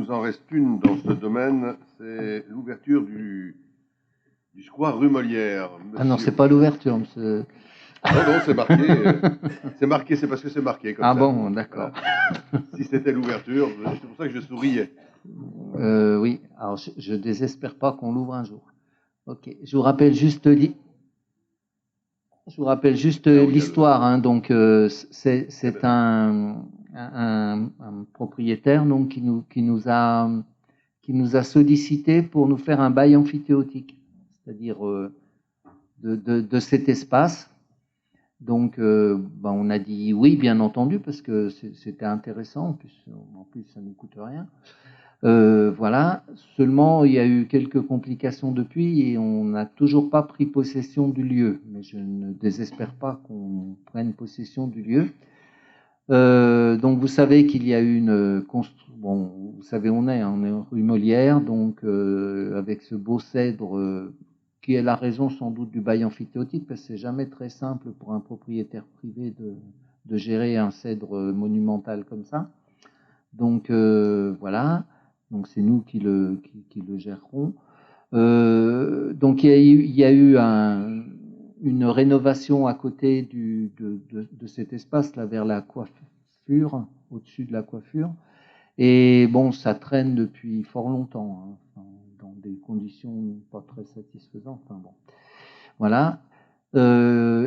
nous en reste une dans ce domaine, c'est l'ouverture du square rue Molière. Monsieur... Ah non, c'est pas l'ouverture, monsieur. Non, c'est marqué. C'est marqué, c'est parce que c'est marqué comme ça. Ah bon, d'accord. Voilà. Si c'était l'ouverture, c'est pour ça que je souriais. Oui, alors je désespère pas qu'on l'ouvre un jour. Ok, je vous rappelle juste l'histoire. Hein. Donc, c'est un propriétaire donc, qui nous a sollicité pour nous faire un bail amphithéotique, c'est-à-dire de cet espace. Donc, on a dit oui, bien entendu, parce que c'était intéressant. En plus, ça ne nous coûte rien. Voilà. Seulement, il y a eu quelques complications depuis et on n'a toujours pas pris possession du lieu. Mais je ne désespère pas qu'on prenne possession du lieu. Donc, vous savez qu'il y a eu une construction. Bon, vous savez, on est rue Molière, donc avec ce beau cèdre qui est la raison sans doute du bail amphithéotique, parce que c'est jamais très simple pour un propriétaire privé de gérer un cèdre monumental comme ça. Donc voilà, donc c'est nous qui le gérerons. Donc il y a eu une rénovation à côté de cet espace là vers la coiffure, au-dessus de la coiffure. Et bon, ça traîne depuis fort longtemps, hein, dans des conditions pas très satisfaisantes. Enfin bon, voilà.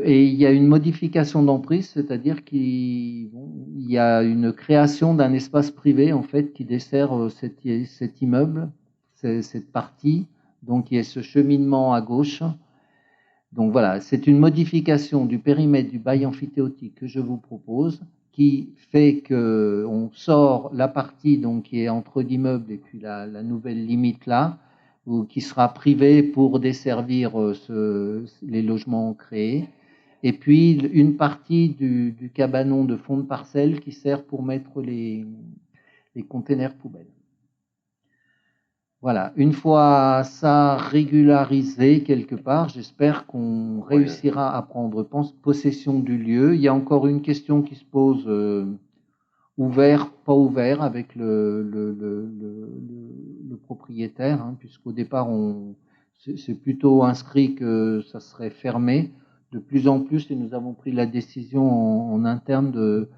Et il y a une modification d'emprise, c'est-à-dire qu'il y a une création d'un espace privé en fait qui dessert cet immeuble, cette partie. Donc il y a ce cheminement à gauche. Donc voilà, c'est une modification du périmètre du bail amphithéotique que je vous propose, qui fait que on sort la partie donc qui est entre l'immeuble et puis la nouvelle limite là, qui sera privée pour desservir les logements créés, et puis une partie du cabanon de fond de parcelle qui sert pour mettre les containers poubelles. Voilà, une fois ça régularisé quelque part, j'espère qu'on réussira à prendre possession du lieu. Il y a encore une question qui se pose, ouvert, pas ouvert, avec le propriétaire, hein, puisqu'au départ, c'est plutôt inscrit que ça serait fermé. De plus en plus, et nous avons pris la décision en interne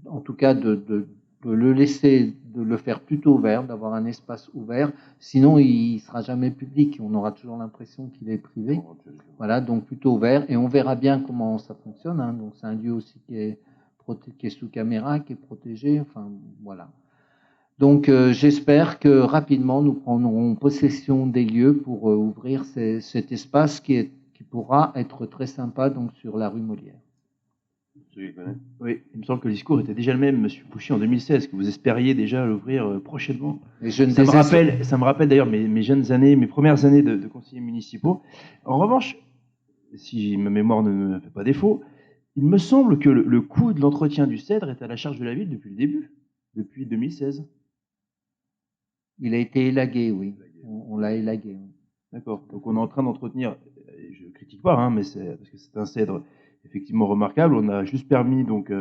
en tout cas de le laisser, de le faire plutôt ouvert, d'avoir un espace ouvert. Sinon, il ne sera jamais public. On aura toujours l'impression qu'il est privé. Voilà, donc plutôt ouvert. Et on verra bien comment ça fonctionne. Hein. Donc, c'est un lieu aussi qui est sous caméra, qui est protégé. Enfin, voilà. Donc, j'espère que rapidement, nous prendrons possession des lieux pour ouvrir cet espace qui pourra être très sympa donc, sur la rue Molière. Oui, il me semble que le discours était déjà le même, Monsieur Pouchy, en 2016, que vous espériez déjà l'ouvrir prochainement. Ça me rappelle d'ailleurs mes jeunes années, mes premières années de conseillers municipaux. En revanche, si ma mémoire ne me fait pas défaut, il me semble que le coût de l'entretien du cèdre est à la charge de la ville depuis le début, depuis 2016. Il a été élagué, oui. On l'a élagué. Oui. D'accord. Donc on est en train d'entretenir, je ne critique pas, hein, mais c'est parce que c'est un cèdre effectivement remarquable. On a juste permis, donc,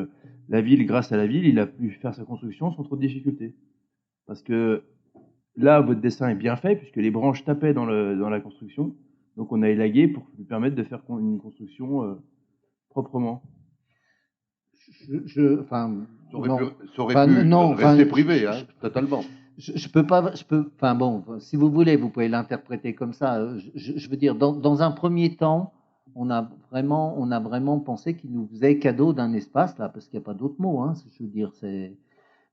la ville, grâce à la ville, il a pu faire sa construction sans trop de difficultés. Parce que là, votre dessin est bien fait, puisque les branches tapaient dans la construction. Donc on a élagué pour lui permettre de faire une construction proprement. Ça aurait pu rester privé, hein, totalement. Je peux pas. Enfin bon, si vous voulez, vous pouvez l'interpréter comme ça. Je veux dire, dans un premier temps, on a vraiment pensé qu'il nous faisait cadeau d'un espace là, parce qu'il n'y a pas d'autre mot. Hein, je veux dire, c'est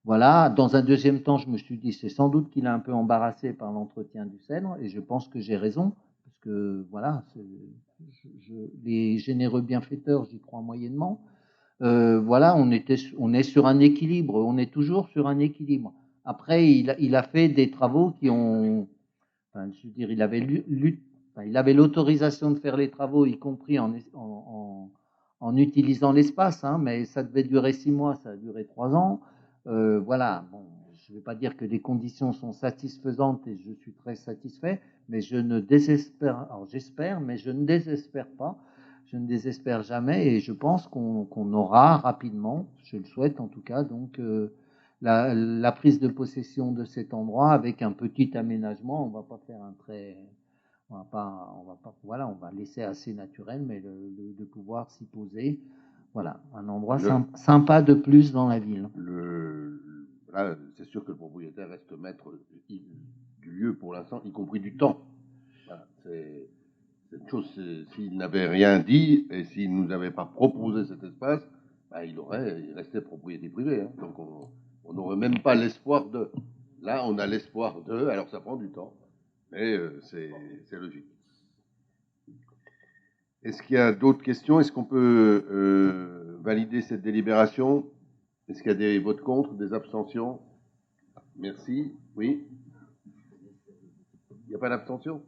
voilà. Dans un deuxième temps, je me suis dit, c'est sans doute qu'il est un peu embarrassé par l'entretien du cèdre, et je pense que j'ai raison, parce que voilà, les généreux bienfaiteurs, j'y crois moyennement. Voilà, on est sur un équilibre, on est toujours sur un équilibre. Après, il a fait des travaux qui ont, enfin, je veux dire, il avait l'autorisation de faire les travaux, y compris en utilisant l'espace, hein, mais ça devait durer 6 mois, ça a duré 3 ans. Voilà, bon, je ne vais pas dire que les conditions sont satisfaisantes et je suis très satisfait, mais je ne désespère, alors j'espère, mais je ne désespère pas. Je ne désespère jamais et je pense qu'on aura rapidement, je le souhaite en tout cas, donc la prise de possession de cet endroit avec un petit aménagement. On va pas faire un très, on va pas, voilà, on va laisser assez naturel, mais de pouvoir s'y poser. Voilà, un endroit sympa de plus dans la ville. Là, c'est sûr que le propriétaire reste maître du lieu pour l'instant, y compris du temps. Voilà, c'est une chose, s'il n'avait rien dit et s'il ne nous avait pas proposé cet espace, ben, il restait propriété privée. Hein. Donc on n'aurait même pas l'espoir de. Là, on a l'espoir de, alors ça prend du temps, mais c'est logique. Est-ce qu'il y a d'autres questions? Est-ce qu'on peut valider cette délibération? Est-ce qu'il y a des votes contre, des abstentions? Merci. Oui. Il n'y a pas d'abstention?